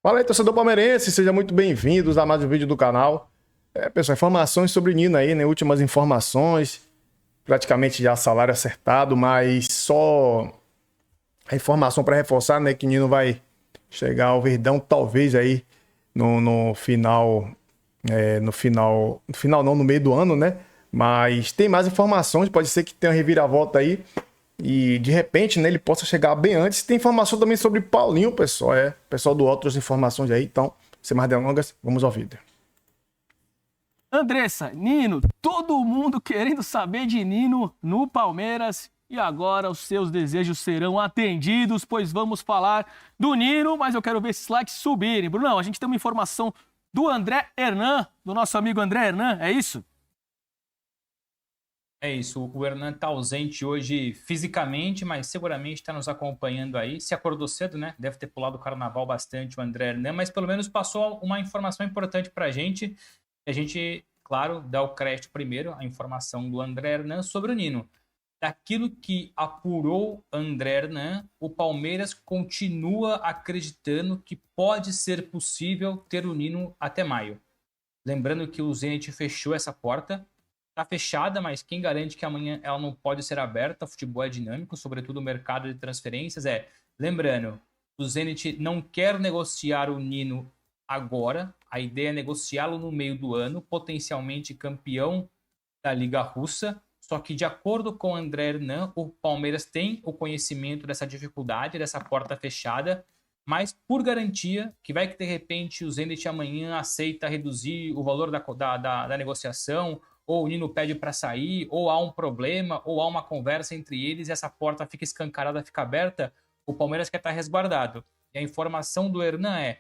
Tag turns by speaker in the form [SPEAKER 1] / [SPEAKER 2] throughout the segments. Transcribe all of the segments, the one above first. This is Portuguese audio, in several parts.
[SPEAKER 1] Fala aí, torcedor palmeirense, sejam muito bem-vindos a mais um vídeo do canal. Pessoal, informações sobre o Nino aí, né? Últimas informações, praticamente já salário acertado, mas só a informação para reforçar, né? Que o Nino vai chegar ao Verdão, talvez aí no final, no final não, no meio do ano, né? Mas tem mais informações, pode ser que tenha uma reviravolta aí. E de repente, né, ele possa chegar bem antes. Tem informação também sobre Paulinho, pessoal. Pessoal do outras informações aí. Então, sem mais delongas, vamos ao vídeo.
[SPEAKER 2] Andressa, Nino, todo mundo querendo saber de Nino no Palmeiras. E agora os seus desejos serão atendidos, pois vamos falar do Nino, mas eu quero ver esses likes subirem. Brunão, a gente tem uma informação do André Hernan, do nosso amigo André Hernan, é isso?
[SPEAKER 3] É isso, o Hernan tá ausente hoje fisicamente, mas seguramente está nos acompanhando aí. Se acordou cedo, né? Deve ter pulado o carnaval bastante o André Hernan, mas pelo menos passou uma informação importante para a gente. A gente, claro, dá o crédito primeiro, a informação do André Hernan sobre o Nino. Daquilo que apurou André Hernan, o Palmeiras continua acreditando que pode ser possível ter o Nino até maio. Lembrando que o Zenit fechou essa porta. Está fechada, mas quem garante que amanhã ela não pode ser aberta? O futebol é dinâmico, sobretudo o mercado de transferências. Lembrando, o Zenit não quer negociar o Nino agora. A ideia é negociá-lo no meio do ano, potencialmente campeão da Liga Russa. Só que, de acordo com o André Hernan, o Palmeiras tem o conhecimento dessa dificuldade, dessa porta fechada, mas por garantia, que vai que de repente o Zenit amanhã aceita reduzir o valor da negociação, ou o Nino pede para sair, ou há um problema, ou há uma conversa entre eles e essa porta fica escancarada, fica aberta, o Palmeiras quer estar resguardado. E a informação do Hernan é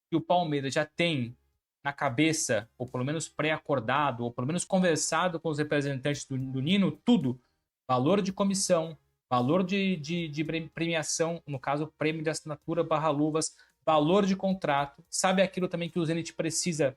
[SPEAKER 3] que o Palmeiras já tem na cabeça, ou pelo menos pré-acordado, ou pelo menos conversado com os representantes do Nino, tudo. Valor de comissão, valor de premiação, no caso, prêmio de assinatura barra luvas, valor de contrato, sabe aquilo também que o Zenit precisa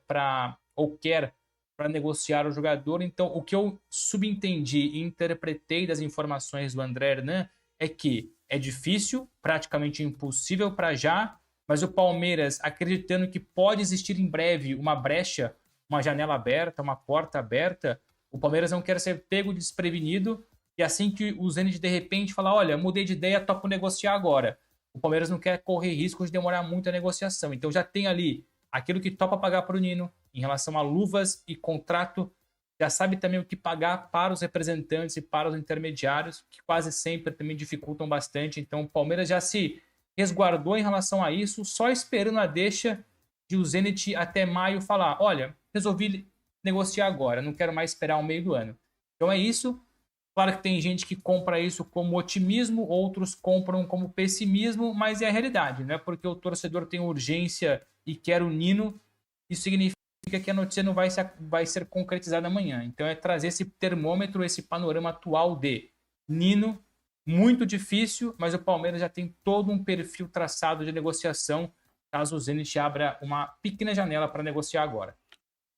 [SPEAKER 3] ou quer para negociar o jogador. Então, o que eu subentendi e interpretei das informações do André Hernan é que é difícil, praticamente impossível para já, mas o Palmeiras, acreditando que pode existir em breve uma brecha, uma janela aberta, uma porta aberta, o Palmeiras não quer ser pego desprevenido e assim que o Zenit de repente falar, olha, mudei de ideia, topo negociar agora. O Palmeiras não quer correr riscos de demorar muito a negociação. Então já tem ali aquilo que topa pagar para o Nino, em relação a luvas e contrato, já sabe também o que pagar para os representantes e para os intermediários, que quase sempre também dificultam bastante. Então o Palmeiras já se resguardou em relação a isso, só esperando a deixa de o Zenit até maio falar, olha, resolvi negociar agora, não quero mais esperar o meio do ano. Então é isso. Claro que tem gente que compra isso como otimismo, outros compram como pessimismo, mas é a realidade, não é porque o torcedor tem urgência e quer o Nino, isso significa que a notícia não vai ser concretizada amanhã. Então é trazer esse termômetro, esse panorama atual de Nino, muito difícil, mas o Palmeiras já tem todo um perfil traçado de negociação, caso o Zenit abra uma pequena janela para negociar agora.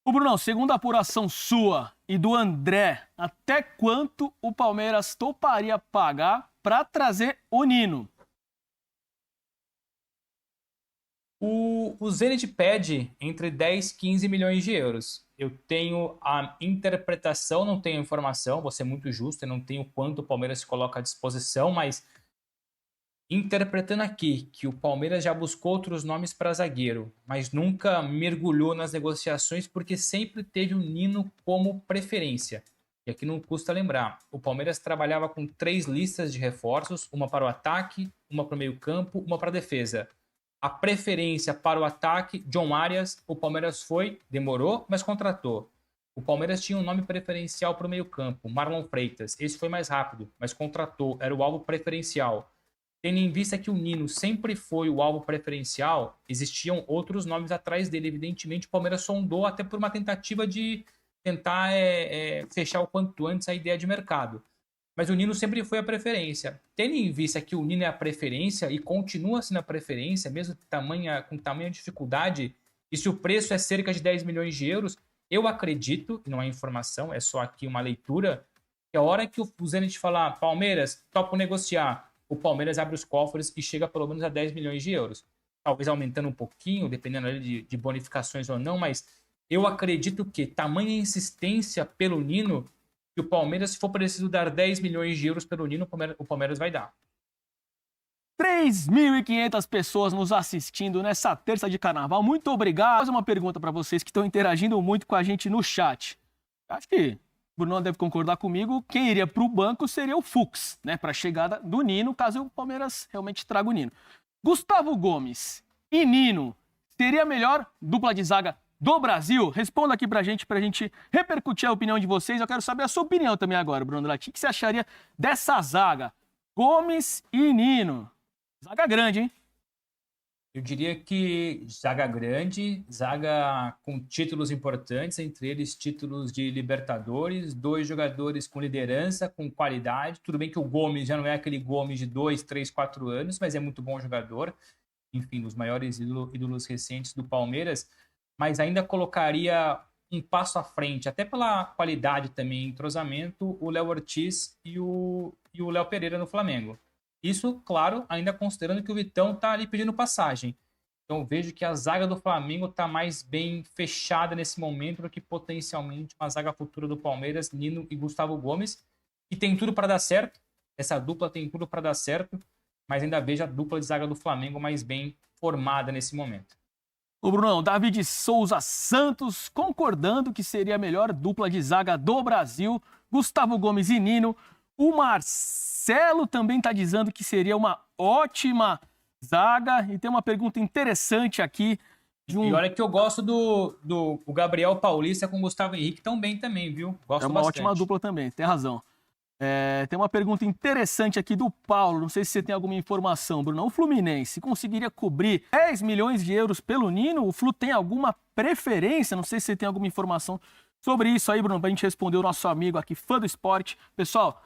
[SPEAKER 2] O Brunão, segundo a apuração sua e do André, até quanto o Palmeiras toparia pagar para trazer o Nino?
[SPEAKER 3] O Zenit pede entre 10 e 15 milhões de euros. Eu tenho a interpretação, não tenho informação, vou ser muito justo, eu não tenho quanto o Palmeiras se coloca à disposição, mas interpretando aqui que o Palmeiras já buscou outros nomes para zagueiro, mas nunca mergulhou nas negociações porque sempre teve o Nino como preferência. E aqui não custa lembrar, o Palmeiras trabalhava com 3 listas de reforços, uma para o ataque, uma para o meio-campo, uma para a defesa. A preferência para o ataque, John Arias, o Palmeiras demorou, mas contratou. O Palmeiras tinha um nome preferencial para o meio-campo, Marlon Freitas. Esse foi mais rápido, mas contratou, era o alvo preferencial. Tendo em vista que o Nino sempre foi o alvo preferencial, existiam outros nomes atrás dele. Evidentemente, o Palmeiras sondou até por uma tentativa de tentar fechar o quanto antes a ideia de mercado. Mas o Nino sempre foi a preferência. Tendo em vista que o Nino é a preferência e continua sendo a preferência, mesmo com tamanha dificuldade, e se o preço é cerca de 10 milhões de euros, eu acredito, não é informação, é só aqui uma leitura, que a hora que o Zenit falar, Palmeiras, topo negociar, o Palmeiras abre os cofres e chega pelo menos a 10 milhões de euros. talvez aumentando um pouquinho, dependendo ali de bonificações ou não, mas eu acredito que tamanha insistência pelo Nino, que o Palmeiras, se for preciso dar 10 milhões de euros pelo Nino, o Palmeiras vai dar.
[SPEAKER 2] 3.500 pessoas nos assistindo nessa terça de carnaval. Muito obrigado. Vou fazer uma pergunta para vocês que estão interagindo muito com a gente no chat. Acho que o Bruno deve concordar comigo. Quem iria para o banco seria o Fux, né? Para a chegada do Nino, caso o Palmeiras realmente traga o Nino. Gustavo Gomes e Nino seria a melhor dupla de zaga do Brasil? Responda aqui pra gente repercutir a opinião de vocês. Eu quero saber a sua opinião também agora, Bruno Latti. O que você acharia dessa zaga? Gomes e Nino. Zaga grande, hein?
[SPEAKER 3] Eu diria que zaga grande, zaga com títulos importantes, entre eles títulos de Libertadores, 2 jogadores com liderança, com qualidade. Tudo bem que o Gomes já não é aquele Gomes de 2, 3, 4 anos, mas é muito bom jogador. Enfim, dos maiores ídolos recentes do Palmeiras, mas ainda colocaria um passo à frente, até pela qualidade também, entrosamento, o Léo Ortiz e o Léo Pereira no Flamengo. Isso, claro, ainda considerando que o Vitão está ali pedindo passagem. Então eu vejo que a zaga do Flamengo está mais bem fechada nesse momento do que potencialmente uma zaga futura do Palmeiras, Nino e Gustavo Gomes, que tem tudo para dar certo. Essa dupla tem tudo para dar certo, mas ainda vejo a dupla de zaga do Flamengo mais bem formada nesse momento.
[SPEAKER 2] Ô Brunão, David Souza Santos concordando que seria a melhor dupla de zaga do Brasil, Gustavo Gomes e Nino. O Marcelo também está dizendo que seria uma ótima zaga. E tem uma pergunta interessante aqui.
[SPEAKER 3] E olha que eu gosto do Gabriel Paulista com o Gustavo Henrique tão bem também, viu? Gosto
[SPEAKER 2] uma
[SPEAKER 3] bastante.
[SPEAKER 2] Ótima dupla também, tem razão. Tem uma pergunta interessante aqui do Paulo. Não sei se você tem alguma informação, Bruno. O Fluminense conseguiria cobrir 10 milhões de euros pelo Nino? O Flu tem alguma preferência? Não sei se você tem alguma informação sobre isso aí, Bruno, para a gente responder o nosso amigo aqui, fã do esporte. Pessoal,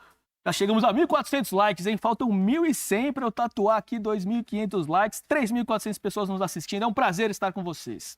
[SPEAKER 2] já chegamos a 1.400 likes, hein? Faltam 1.100 para eu tatuar aqui 2.500 likes, 3.400 pessoas nos assistindo. É um prazer estar com vocês.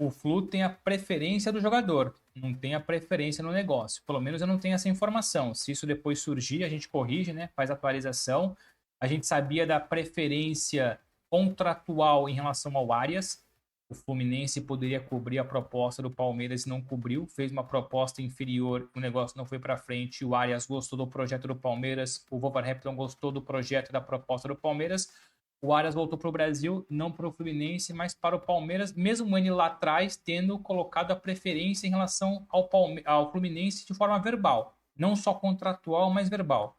[SPEAKER 3] O Flu tem a preferência do jogador, não tem a preferência no negócio. Pelo menos eu não tenho essa informação. Se isso depois surgir, a gente corrige, né? Faz atualização. A gente sabia da preferência contratual em relação ao Arias. O Fluminense poderia cobrir a proposta do Palmeiras e não cobriu. Fez uma proposta inferior, o negócio não foi para frente. O Arias gostou do projeto do Palmeiras. O Wolverhampton gostou do projeto da proposta do Palmeiras. O Arias voltou para o Brasil, não para o Fluminense, mas para o Palmeiras, mesmo ele lá atrás tendo colocado a preferência em relação ao Fluminense de forma verbal. Não só contratual, mas verbal.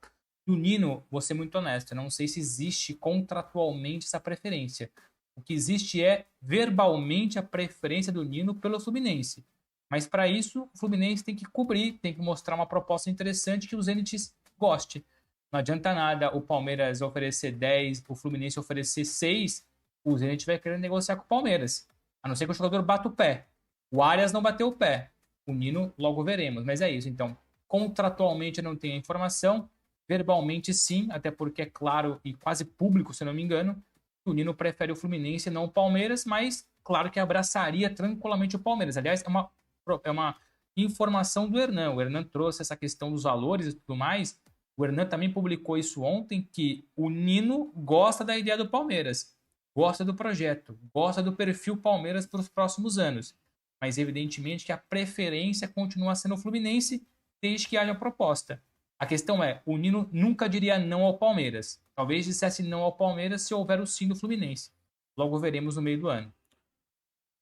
[SPEAKER 3] Do Nino, vou ser muito honesto, eu não sei se existe contratualmente essa preferência. O que existe é verbalmente a preferência do Nino pelo Fluminense. Mas para isso, o Fluminense tem que cobrir, tem que mostrar uma proposta interessante que o Zenit goste. Não adianta nada o Palmeiras oferecer 10, o Fluminense oferecer 6, o Zenit vai querer negociar com o Palmeiras. A não ser que o jogador bata o pé. O Arias não bateu o pé. O Nino logo veremos, mas é isso. Então, contratualmente eu não tenho a informação, verbalmente sim, até porque é claro e quase público, se não me engano, que o Nino prefere o Fluminense e não o Palmeiras, mas claro que abraçaria tranquilamente o Palmeiras. Aliás, é uma informação do Hernan. O Hernan trouxe essa questão dos valores e tudo mais. O Hernan também publicou isso ontem, que o Nino gosta da ideia do Palmeiras, gosta do projeto, gosta do perfil Palmeiras para os próximos anos. Mas evidentemente que a preferência continua sendo o Fluminense desde que haja proposta. A questão é, o Nino nunca diria não ao Palmeiras. Talvez dissesse não ao Palmeiras se houver o sim do Fluminense. Logo veremos no meio do ano.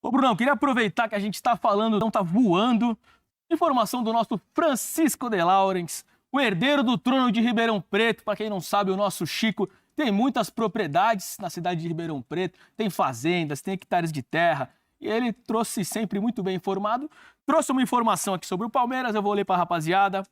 [SPEAKER 2] Ô Brunão, queria aproveitar que a gente está falando, não está voando. Informação do nosso Francisco de Laurens, o herdeiro do trono de Ribeirão Preto. Para quem não sabe, o nosso Chico tem muitas propriedades na cidade de Ribeirão Preto, tem fazendas, tem hectares de terra, e ele trouxe sempre muito bem informado. Trouxe uma informação aqui sobre o Palmeiras, eu vou ler para a rapaziada.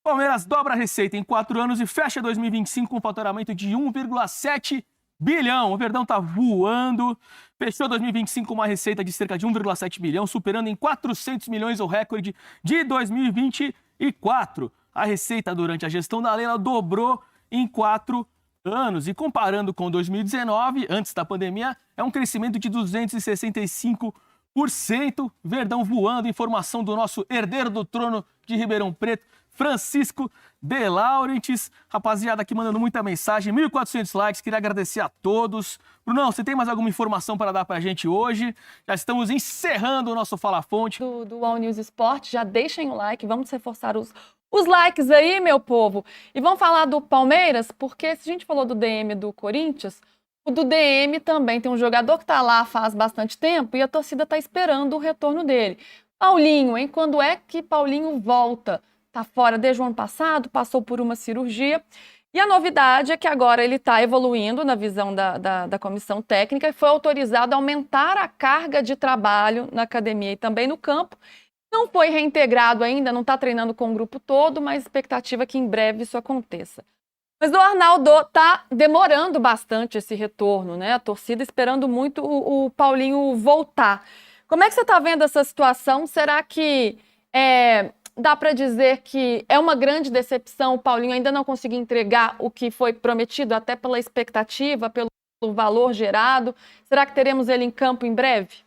[SPEAKER 2] Palmeiras dobra a receita em 4 anos e fecha 2025 com um faturamento de 1,7 bilhão. O Verdão tá voando. Fechou 2025 com uma receita de cerca de 1,7 bilhão, superando em 400 milhões o recorde de 2024. A receita durante a gestão da Leila dobrou em 4 anos. E comparando com 2019, antes da pandemia, é um crescimento de 265%. Verdão voando. Informação do nosso herdeiro do trono de Ribeirão Preto, Francisco De Laurentiis. Rapaziada aqui mandando muita mensagem, 1.400 likes, queria agradecer a todos. Brunão, você tem mais alguma informação para dar pra gente hoje? Já estamos encerrando o nosso Fala Fonte.
[SPEAKER 4] Do All News Esporte, já deixem o like, vamos reforçar os likes aí, meu povo. E vamos falar do Palmeiras, porque se a gente falou do DM do Corinthians, o do DM também tem um jogador que tá lá faz bastante tempo e a torcida tá esperando o retorno dele. Paulinho, hein? Quando é que Paulinho volta? Tá fora desde o ano passado, passou por uma cirurgia. E a novidade é que agora ele está evoluindo na visão da comissão técnica e foi autorizado a aumentar a carga de trabalho na academia e também no campo. Não foi reintegrado ainda, não está treinando com o grupo todo, mas expectativa é que em breve isso aconteça. Mas o Arnaldo está demorando bastante esse retorno, né? A torcida esperando muito o Paulinho voltar. Como é que você está vendo essa situação? Será que dá para dizer que é uma grande decepção o Paulinho ainda não conseguir entregar o que foi prometido, até pela expectativa, pelo valor gerado? Será que teremos ele em campo em breve?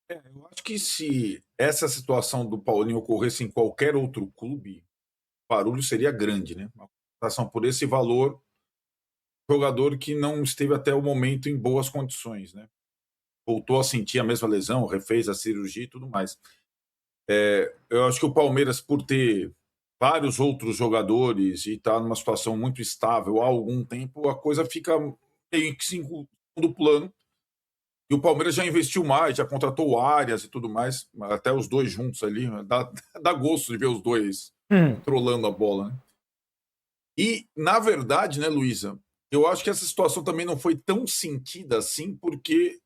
[SPEAKER 5] Eu acho que se essa situação do Paulinho ocorresse em qualquer outro clube, o barulho seria grande, né? Uma contratação por esse valor, jogador que não esteve até o momento em boas condições, né? Voltou a sentir a mesma lesão, refez a cirurgia e tudo mais. Eu acho que o Palmeiras, por ter vários outros jogadores e estar numa situação muito estável há algum tempo, a coisa fica meio que em segundo plano. E o Palmeiras já investiu mais, já contratou o Arias e tudo mais, até os dois juntos ali. Dá gosto de ver os dois trolando a bola, né? E, na verdade, né, Luísa, eu acho que essa situação também não foi tão sentida assim, porque,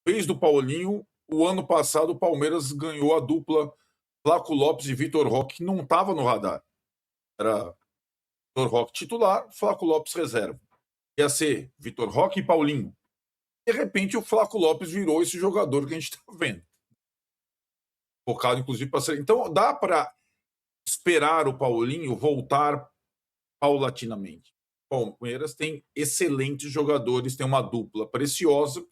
[SPEAKER 5] desde o Paulinho, o ano passado o Palmeiras ganhou a dupla Flaco Lopes e Vitor Roque, que não estava no radar. Era Vitor Roque titular, Flaco Lopes reserva. Ia ser Vitor Roque e Paulinho. De repente, o Flaco Lopes virou esse jogador que a gente está vendo. Focado, inclusive, para ser. Então, dá para esperar o Paulinho voltar paulatinamente. Bom, o Palmeiras tem excelentes jogadores, tem uma dupla preciosa.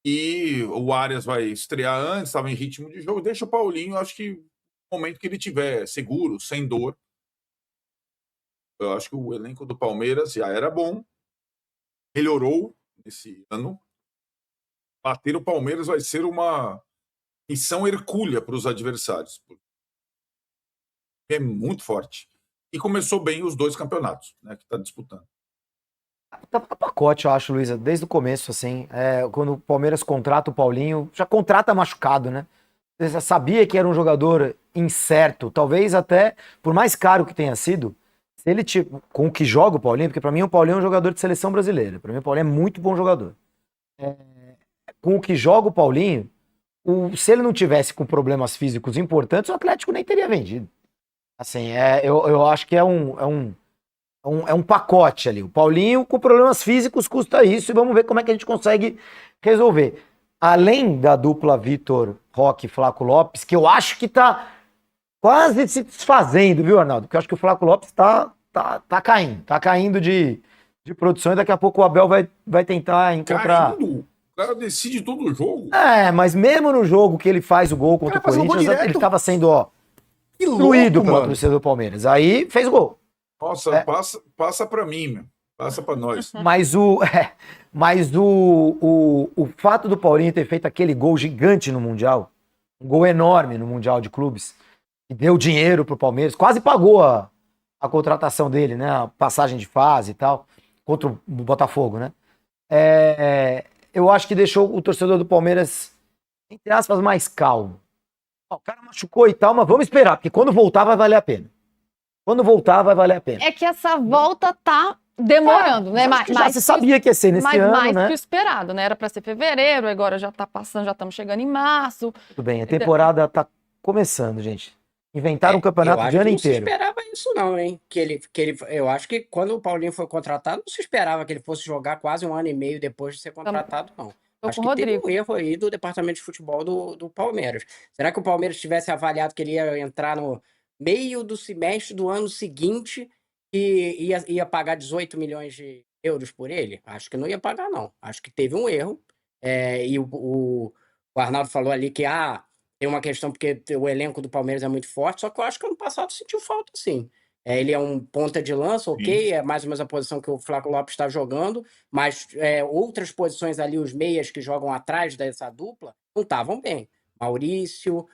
[SPEAKER 5] E o Arias vai estrear antes, estava em ritmo de jogo. Deixa o Paulinho, acho que no momento que ele estiver seguro, sem dor. Eu acho que o elenco do Palmeiras já era bom, melhorou esse ano. Bater o Palmeiras vai ser uma missão hercúlea para os adversários. É muito forte. E começou bem os dois campeonatos, né, que está disputando.
[SPEAKER 6] Tá no pacote, eu acho, Luísa, desde o começo, assim. Quando o Palmeiras contrata o Paulinho, já contrata machucado, né? Você já sabia que era um jogador incerto, talvez até, por mais caro que tenha sido, se ele, com o que joga o Paulinho, porque pra mim o Paulinho é um jogador de seleção brasileira, pra mim o Paulinho é muito bom jogador. Com o que joga o Paulinho, se ele não tivesse com problemas físicos importantes, o Atlético nem teria vendido. Assim, eu acho que é um pacote ali. O Paulinho com problemas físicos custa isso e vamos ver como é que a gente consegue resolver. Além da dupla Vitor Roque e Flaco Lopes, que eu acho que tá quase se desfazendo, viu, Arnaldo? Porque eu acho que o Flaco Lopes tá caindo de produção e daqui a pouco o Abel vai tentar encontrar...
[SPEAKER 5] Caindo? O cara decide todo o jogo.
[SPEAKER 6] Mas mesmo no jogo que ele faz o gol contra o Corinthians, ele tava sendo, destruído pela torcida do Palmeiras. Aí fez gol.
[SPEAKER 5] Nossa, passa pra mim, meu. Passa pra nós.
[SPEAKER 6] Mas o fato do Paulinho ter feito aquele gol gigante no Mundial, um gol enorme no Mundial de Clubes, que deu dinheiro pro Palmeiras, quase pagou a contratação dele, né? A passagem de fase e tal, contra o Botafogo, né? Eu acho que deixou o torcedor do Palmeiras, entre aspas, mais calmo. O cara machucou e tal, mas vamos esperar, porque quando voltar vai valer a pena. É
[SPEAKER 4] que essa volta tá demorando, né?
[SPEAKER 6] Já se sabia que ia ser nesse ano,
[SPEAKER 4] mais
[SPEAKER 6] né?
[SPEAKER 4] que o esperado, né? Era pra ser fevereiro, agora já tá passando, já estamos chegando em março.
[SPEAKER 6] Tudo bem, a temporada tá começando, gente. Inventaram um campeonato de ano inteiro.
[SPEAKER 7] Não se esperava isso não, hein? Eu acho que quando o Paulinho foi contratado, não se esperava que ele fosse jogar quase um ano e meio depois de ser contratado, não. Acho que teve um erro aí do departamento de futebol do Palmeiras. Será que o Palmeiras tivesse avaliado que ele ia entrar no meio do semestre do ano seguinte e ia pagar 18 milhões de euros por ele? Acho que não ia pagar, não. Acho que teve um erro. E o Arnaldo falou ali que tem uma questão porque o elenco do Palmeiras é muito forte, só que eu acho que ano passado sentiu falta, sim. Ele é um ponta de lança, ok, é mais ou menos a posição que o Flávio Lopes está jogando, mas outras posições ali, os meias que jogam atrás dessa dupla, não estavam bem. Maurício,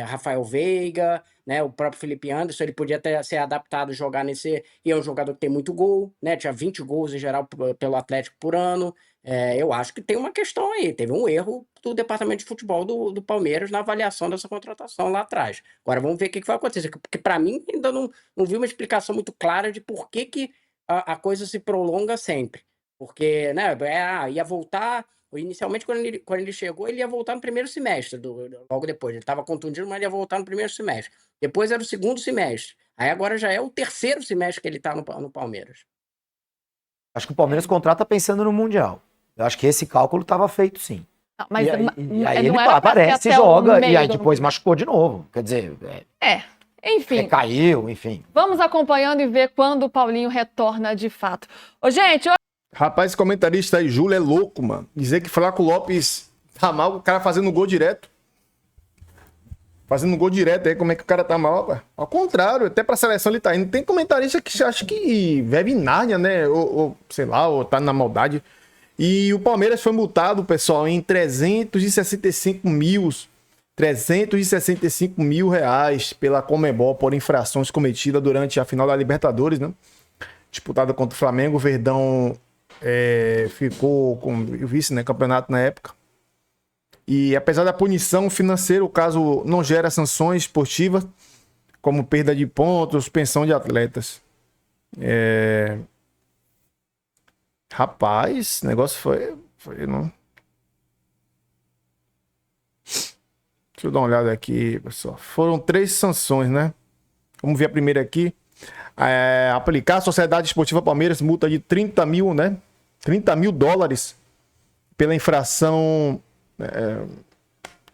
[SPEAKER 7] Rafael Veiga, né, o próprio Felipe Anderson, ele podia ter ser adaptado a jogar nesse... E é um jogador que tem muito gol, né? Tinha 20 gols em geral pelo Atlético por ano. Eu acho que tem uma questão aí. Teve um erro do departamento de futebol do Palmeiras na avaliação dessa contratação lá atrás. Agora vamos ver o que vai acontecer. Porque para mim ainda não vi uma explicação muito clara de por que a coisa se prolonga sempre. Porque, né, ia voltar... Inicialmente, quando ele chegou, ele ia voltar no primeiro semestre, logo depois. Ele estava contundido, mas ele ia voltar no primeiro semestre. Depois era o segundo semestre. Aí agora já é o terceiro semestre que ele está no Palmeiras.
[SPEAKER 6] Acho que o Palmeiras contrata pensando no Mundial. Eu acho que esse cálculo estava feito, sim.
[SPEAKER 4] Mas
[SPEAKER 6] e aí ele aparece, joga, e aí depois machucou de novo. Quer dizer...
[SPEAKER 4] Enfim.
[SPEAKER 6] Caiu, enfim.
[SPEAKER 4] Vamos acompanhando e ver quando o Paulinho retorna de fato. Ô, gente...
[SPEAKER 1] Rapaz, esse comentarista aí, Júlio, é louco, mano. Dizer que Flávio Lopes tá mal, o cara fazendo gol direto. Fazendo gol direto aí, como é que o cara tá mal, rapaz? Ao contrário, até pra seleção ele tá indo. Tem comentarista que acha que vive em Nárnia, né? Ou sei lá, ou tá na maldade. E o Palmeiras foi multado, pessoal, em 365 mil reais pela Conmebol por infrações cometidas durante a final da Libertadores, né? Disputada contra o Flamengo, o Verdão ficou com o vice, né, campeonato na época. E apesar da punição financeira, o caso não gera sanções esportivas, como perda de pontos, suspensão de atletas. Rapaz, o negócio foi não. Deixa eu dar uma olhada aqui, pessoal. Foram 3 sanções, né? Vamos ver a primeira aqui. Aplicar a Sociedade Esportiva Palmeiras multa de 30 mil, né? 30 mil dólares pela infração,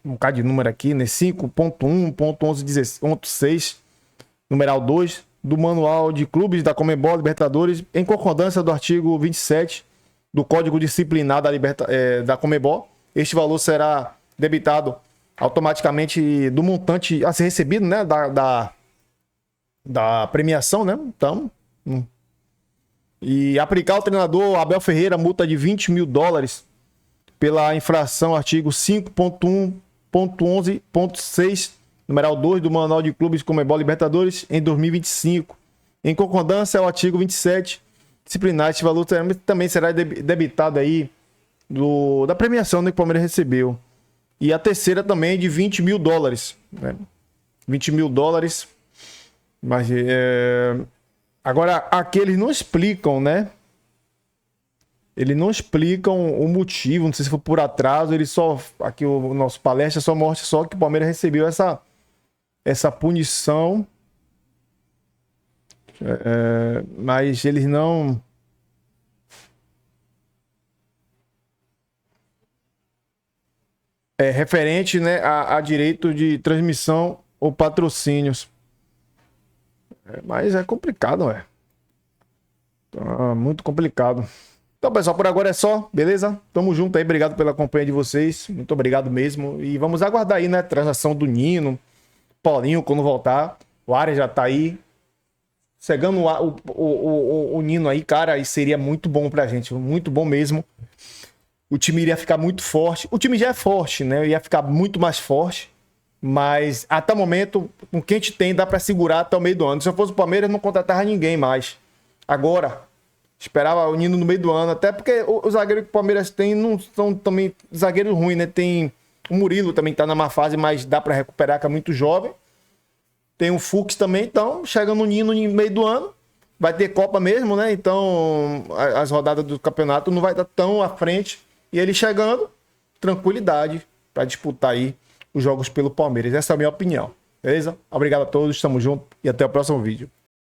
[SPEAKER 1] um bocado de número aqui, né? 5.1.11.6, numeral 2, do Manual de Clubes da Conmebol Libertadores, em concordância do artigo 27 do Código Disciplinar da Conmebol. Este valor será debitado automaticamente do montante a ser recebido, né? Da premiação, né? Então, e aplicar ao treinador Abel Ferreira multa de 20 mil dólares pela infração artigo 5.1.11.6, numeral 2 do Manual de Clubes Conmebol Libertadores em 2025. Em concordância ao artigo 27 disciplinar, este valor também será debitado aí da premiação, né, que o Palmeiras recebeu. E a terceira também de 20 mil dólares. Né? 20 mil dólares. Mas agora, aqui eles não explicam, né? Eles não explicam o motivo, não sei se foi por atraso, ele só... Aqui o nosso palestra só mostra só que o Palmeiras recebeu essa punição. Mas eles não... referente, né, a direito de transmissão ou patrocínios. Mas é complicado, muito complicado. Então, pessoal, por agora é só, beleza? Tamo junto aí, obrigado pela companhia de vocês. Muito obrigado mesmo. E vamos aguardar aí, né, a transação do Nino, Paulinho, quando voltar. O Arias já tá aí. Chegando o Nino aí, cara, isso seria muito bom pra gente, muito bom mesmo. O time iria ficar muito forte. O time já é forte, né? Ia ficar muito mais forte. Mas até o momento, com quem a gente tem, dá pra segurar até o meio do ano. Se eu fosse o Palmeiras, não contratava ninguém mais. Agora, esperava o Nino no meio do ano. Até porque os zagueiros que o Palmeiras tem não são também zagueiros ruins, né? Tem o Murilo também tá na má fase, mas dá pra recuperar, que é muito jovem. Tem o Fux também, então chega no Nino no meio do ano. Vai ter Copa mesmo, né? Então as rodadas do campeonato não vai estar tão à frente. E ele chegando, tranquilidade para disputar aí os jogos pelo Palmeiras. Essa é a minha opinião. Beleza? Obrigado a todos, tamo junto e até o próximo vídeo.